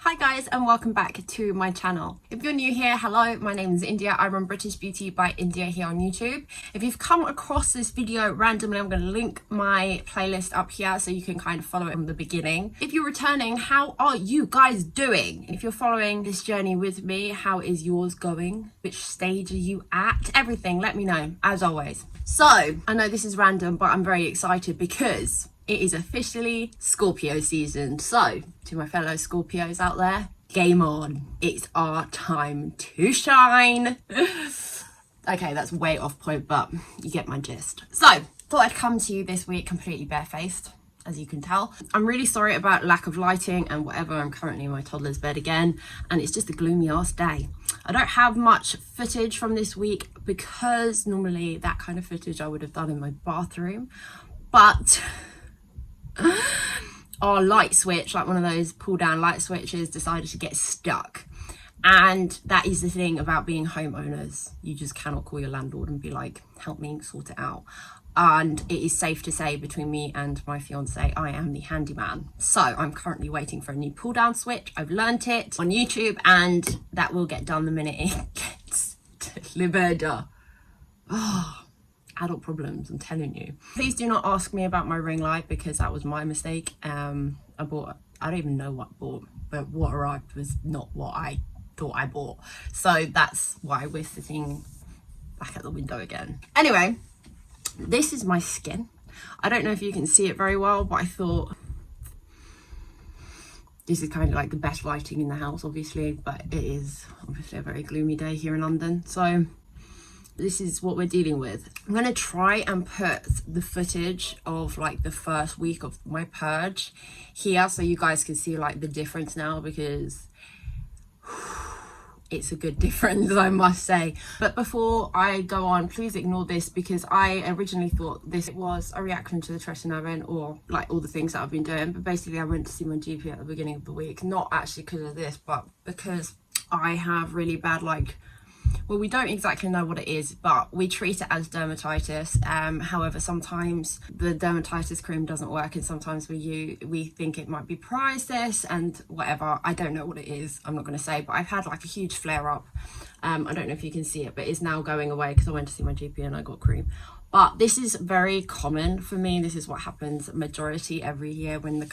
Hi guys, and welcome back to my channel. If you're new here, hello, my name is India. I run British Beauty by India here on YouTube. If you've come across this video randomly, I'm going to link my playlist up here so you can kind of follow it from the beginning. If you're returning, how are you guys doing? If you're following this journey with me, how is yours going? Which stage are you at? Everything, let me know, as always. So, I know this is random, but I'm very excited because it is officially Scorpio season. So, to my fellow Scorpios out there, game on. It's our time to shine. Okay, that's way off point, but you get my gist. So, thought I'd come to you this week completely barefaced, as you can tell. I'm really sorry about lack of lighting and whatever. I'm currently in my toddler's bed again, and it's just a gloomy ass day. I don't have much footage from this week because normally that kind of footage I would have done in my bathroom, but our light switch, like one of those pull down light switches, decided to get stuck. And that is the thing about being homeowners. You just cannot call your landlord and be like, help me sort it out. And it is safe to say, between me and my fiance, I am the handyman. So I'm currently waiting for a new pull down switch. I've learnt it on YouTube and that will get done the minute it gets delivered. Oh, adult problems, I'm telling you. Please do not ask me about my ring light because that was my mistake. I don't even know what I bought, but what arrived was not what I thought I bought. So that's why we're sitting back at the window again. Anyway, this is my skin. I don't know if you can see it very well, but I thought this is kind of like the best lighting in the house, obviously, but it is obviously a very gloomy day here in London. So this is what we're dealing with. I'm going to try and put the footage of like the first week of my purge here so you guys can see like the difference now, because it's a good difference, I must say. But before I go on, please ignore this because I originally thought this was a reaction to the Tretinoin or like all the things that I've been doing. But basically I went to see my GP at the beginning of the week, not actually because of this, but because I have really bad, like, well, we don't exactly know what it is, but we treat it as dermatitis. However, sometimes the dermatitis cream doesn't work, and sometimes we think it might be psoriasis and whatever. I don't know what it is. I'm not going to say, but I've had like a huge flare up. I don't know if you can see it, but it's now going away because I went to see my GP and I got cream. But this is very common for me. This is what happens majority every year when the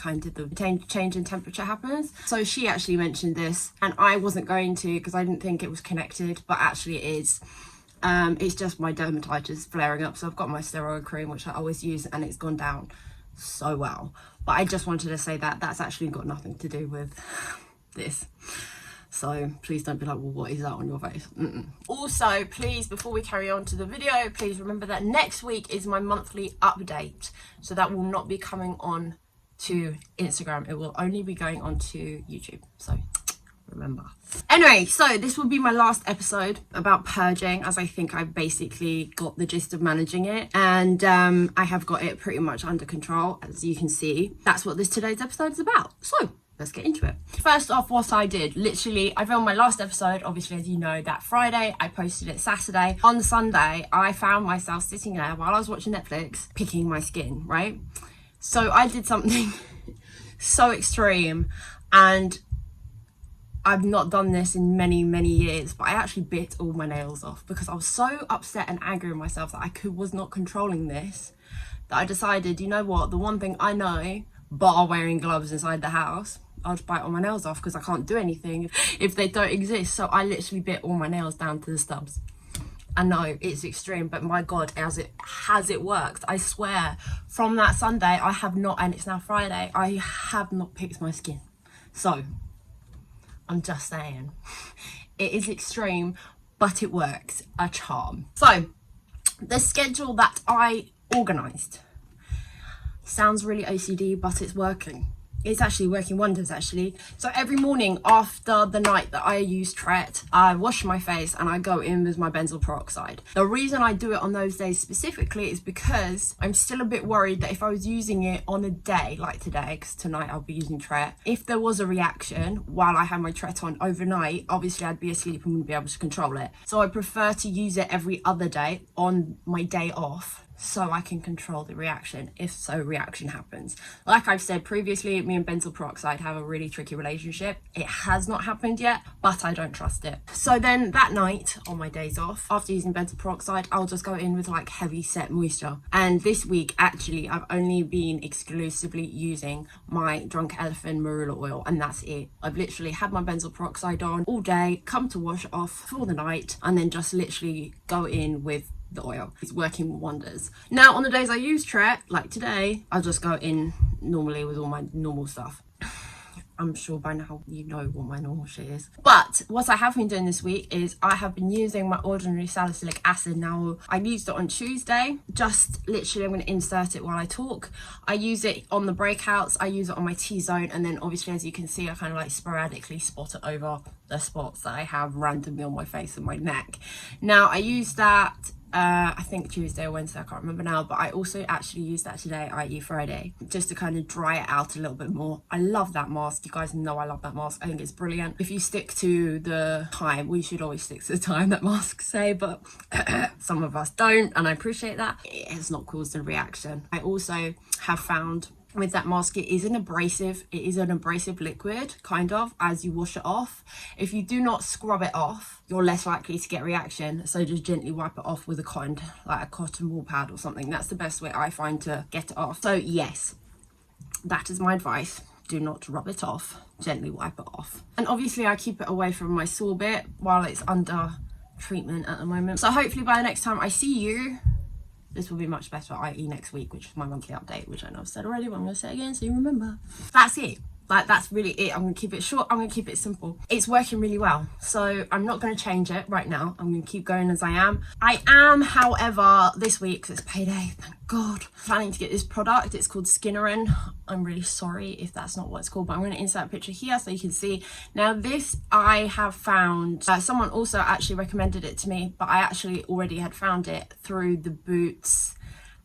change in temperature happens. So she actually mentioned this and I wasn't going to because I didn't think it was connected, but actually it is. It's just my dermatitis flaring up. So I've got my steroid cream, which I always use, and it's gone down so well. But I just wanted to say that that's actually got nothing to do with this. So please don't be like, well, what is that on your face? Also, please, before we carry on to the video, please remember that next week is my monthly update. So that will not be coming on to Instagram. It will only be going on to YouTube. So remember. Anyway, so this will be my last episode about purging, as I think I've basically got the gist of managing it. And I have got it pretty much under control, as you can see. That's what today's episode is about. So let's get into it. First off, what I did, literally, I filmed my last episode, obviously, as you know, that Friday. I posted it Saturday. On Sunday, I found myself sitting there while I was watching Netflix, picking my skin, right? So I did something so extreme, and I've not done this in many, many years, but I actually bit all my nails off because I was so upset and angry with myself that I was not controlling this, that I decided, you know what, the one thing I know, bar wearing gloves inside the house, I'll just bite all my nails off because I can't do anything if they don't exist. So I literally bit all my nails down to the stubs. I know it's extreme, but my God, as it worked. I swear, from that Sunday, I have not, and it's now Friday, I have not picked my skin. So I'm just saying, it is extreme, but it works a charm. So the schedule that I organised sounds really OCD, but it's working. It's actually working wonders, actually. So every morning after the night that I use Tret, I wash my face and I go in with my benzoyl peroxide. The reason I do it on those days specifically is because I'm still a bit worried that if I was using it on a day like today, because tonight I'll be using Tret, if there was a reaction while I had my Tret on overnight, obviously I'd be asleep and wouldn't be able to control it. So I prefer to use it every other day on my day off so I can control the reaction if so reaction happens. Like I've said previously, me and benzoyl peroxide have a really tricky relationship. It has not happened yet, but I don't trust it. So then that night on my days off, after using benzoyl peroxide, I'll just go in with like heavy set moisture. And this week actually I've only been exclusively using my Drunk Elephant Marula oil, and that's it. I've literally had my benzoyl peroxide on all day, come to wash off for the night, and then just literally go in with the oil. It's working wonders. Now on the days I use Tret, like today, I'll just go in normally with all my normal stuff. I'm sure by now you know what my normal shit is. But what I have been doing this week is I have been using my ordinary salicylic acid. Now I used it on Tuesday, just literally I'm going to insert it while I talk. I use it on the breakouts, I use it on my T-zone, and then obviously as you can see I kind of like sporadically spot it over the spots that I have randomly on my face and my neck. Now I use that I think Tuesday or Wednesday, I can't remember now, but I also actually used that today, i.e. Friday, just to kind of dry it out a little bit more. I love that mask. You guys know I love that mask. I think it's brilliant. If you stick to the time, we should always stick to the time that masks say, but some of us don't, and I appreciate that. It has not caused a reaction. I also have found with that mask, it is an abrasive liquid, kind of, as you wash it off. If you do not scrub it off, you're less likely to get reaction, so just gently wipe it off with a cotton, like a cotton wool pad or something. That's the best way I find to get it off. So yes, that is my advice. Do not rub it off, gently wipe it off. And obviously I keep it away from my sore bit while it's under treatment at the moment. So hopefully by the next time I see you, this will be much better, i.e. next week, which is my monthly update, which I know I've said already, but I'm going to say it again so you remember. That's it. Like, that's really it. I'm going to keep it short. I'm going to keep it simple. It's working really well. So I'm not going to change it right now. I'm going to keep going as I am. I am, however, this week, because it's payday, thank God, planning to get this product. It's called Skinoren. I'm really sorry if that's not what it's called, but I'm going to insert a picture here so you can see. Now this I have found, someone also actually recommended it to me, but I actually already had found it through the Boots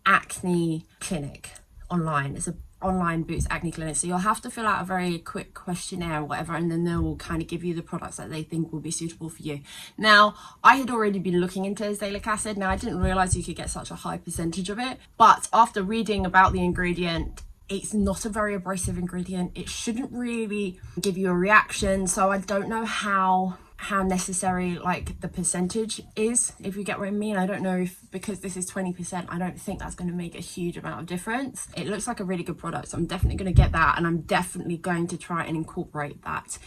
Acne clinic online. It's a online Boots Acne clinic, so you'll have to fill out a very quick questionnaire or whatever, and then they will kind of give you the products that they think will be suitable for you. Now I had already been looking into azelaic acid. Now I didn't realize you could get such a high percentage of it, but after reading about the ingredient, it's not a very abrasive ingredient. It shouldn't really give you a reaction, so I don't know how necessary like the percentage is, if you get what I mean. I don't know if, because this is 20%, I don't think that's going to make a huge amount of difference. It looks like a really good product, so I'm definitely going to get that, and I'm definitely going to try and incorporate that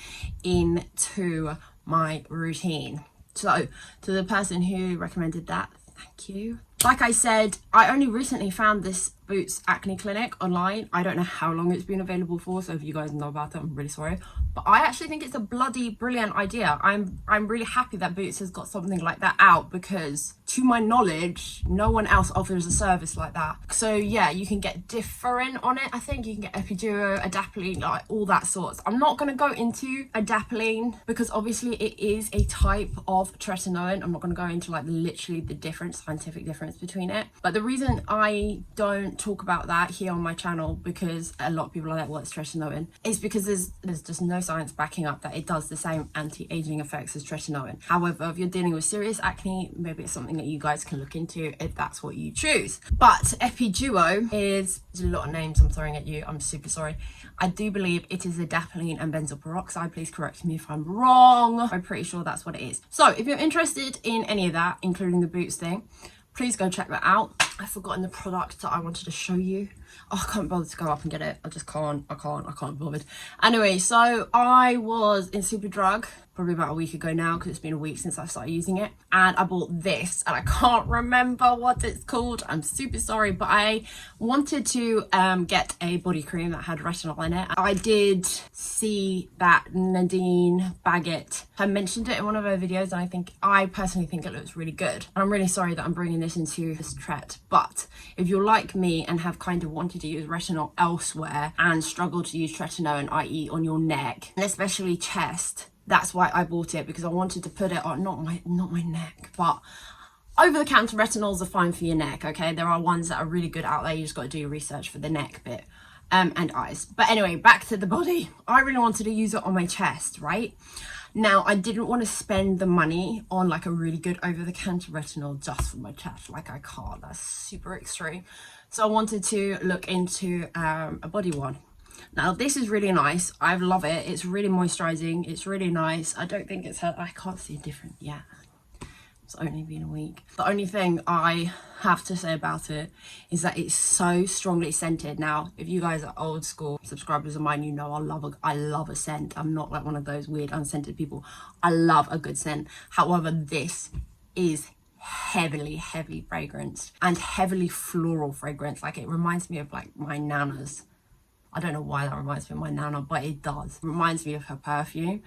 into my routine. So to the person who recommended that, thank you. Like I said, I only recently found this Boots Acne clinic online. I don't know how long it's been available for, so if you guys know about it, I'm really sorry. But I actually think it's a bloody brilliant idea. I'm really happy that Boots has got something like that out, because to my knowledge, no one else offers a service like that. So yeah, you can get different on it. I think you can get epidural, adapalene, like all that sorts. I'm not going to go into adapalene because obviously it is a type of tretinoin. I'm not going to go into like literally the difference, scientific difference between it. But the reason I don't talk about that here on my channel, because a lot of people are like, what's tretinoin, is because there's just no science backing up that it does the same anti-aging effects as tretinoin. However, if you're dealing with serious acne, maybe it's something that you guys can look into if that's what you choose. But epiduo is, there's a lot of names I'm throwing at you, I'm super sorry. I do believe it is adapalene and benzoyl peroxide. Please correct me if I'm wrong. I'm pretty sure that's what it is. So if you're interested in any of that, including the Boots thing, please go check that out. I've forgotten the product that I wanted to show you. Oh, I can't bother to go up and get it. I just can't. I can't bother. Anyway, so I was in Superdrug probably about a week ago now, because it's been a week since I started using it, and I bought this, and I can't remember what it's called. I'm super sorry, but I wanted to get a body cream that had retinol in it. I did see that Nadine Baggett had mentioned it in one of her videos, and I personally think it looks really good. And I'm really sorry that I'm bringing this into this Tret, but if you're like me and have kind of wanted to use retinol elsewhere and struggle to use tretinoin, i.e. on your neck, and especially chest, that's why I bought it, because I wanted to put it on, not my neck, but over-the-counter retinols are fine for your neck, okay? There are ones that are really good out there. You just got to do your research for the neck bit and eyes. But anyway, back to the body. I really wanted to use it on my chest, right? Now, I didn't want to spend the money on like a really good over-the-counter retinol just for my chest. Like, I can't, that's super extreme. So I wanted to look into a body one. Now, this is really nice. I love it. It's really moisturizing. It's really nice. I don't think it's had, I can't see a difference yet. It's only been a week. The only thing I have to say about it is that it's so strongly scented. Now, if you guys are old school subscribers of mine, you know I love a scent. I'm not like one of those weird unscented people. I love a good scent. However, this is heavy fragrance and heavily floral fragrance. Like, it reminds me of like my nana's. I don't know why that reminds me of my nana, but it does. It reminds me of her perfume.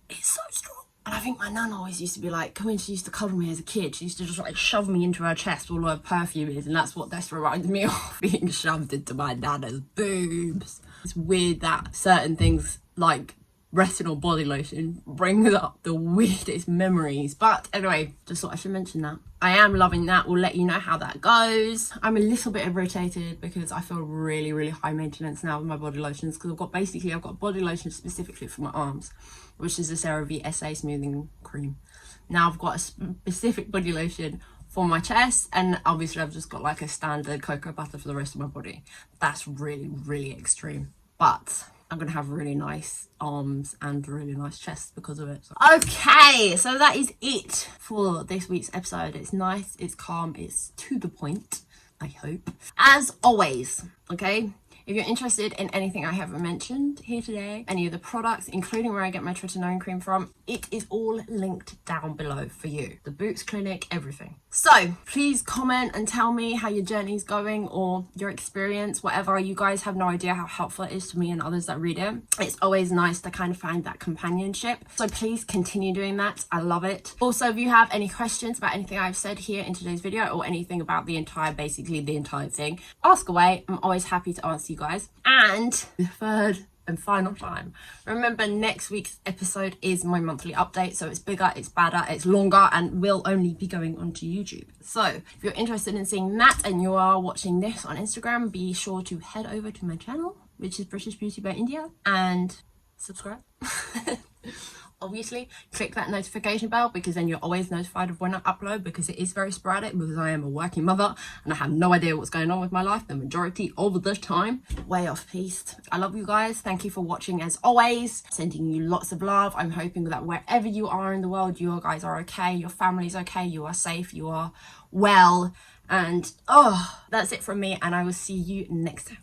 It's so strong. And I think my nana always used to be like, come in, she used to cover me as a kid. She used to just like shove me into her chest all her perfume is. And that's what this reminds me of, being shoved into my nana's boobs. It's weird that certain things like retinol body lotion brings up the weirdest memories. But anyway, just thought I should mention that. I am loving that. We'll let you know how that goes. I'm a little bit irritated because I feel really high maintenance now with my body lotions, because I've got body lotion specifically for my arms, which is the CeraVe SA smoothing cream. Now I've got a specific body lotion for my chest, and obviously I've just got like a standard cocoa butter for the rest of my body. That's really extreme, but I'm gonna have really nice arms and really nice chest because of it. Okay, so that is it for this week's episode. It's nice, it's calm, it's to the point, I hope. As always, okay, if you're interested in anything I haven't mentioned here today, any of the products, including where I get my Tretinoin cream from, it is all linked down below for you. The Boots Clinic, everything. So please comment and tell me how your journey's going or your experience, whatever. You guys have no idea how helpful it is to me and others that read it. It's always nice to kind of find that companionship. So please continue doing that. I love it. Also, if you have any questions about anything I've said here in today's video or anything about basically the entire thing, ask away. I'm always happy to answer you guys. And the third and final time, remember, next week's episode is my monthly update, so it's bigger, it's badder, it's longer, and will only be going onto YouTube. So if you're interested in seeing that and you are watching this on Instagram, be sure to head over to my channel, which is British Beauty by India, and subscribe. Obviously, click that notification bell, because then you're always notified of when I upload, because it is very sporadic, because I am a working mother and I have no idea what's going on with my life the majority of the time. Way off piste. I love you guys. Thank you for watching as always. Sending you lots of love. I'm hoping that wherever you are in the world, you guys are okay, your family's okay, you are safe, you are well, and that's it from me, and I will see you next time.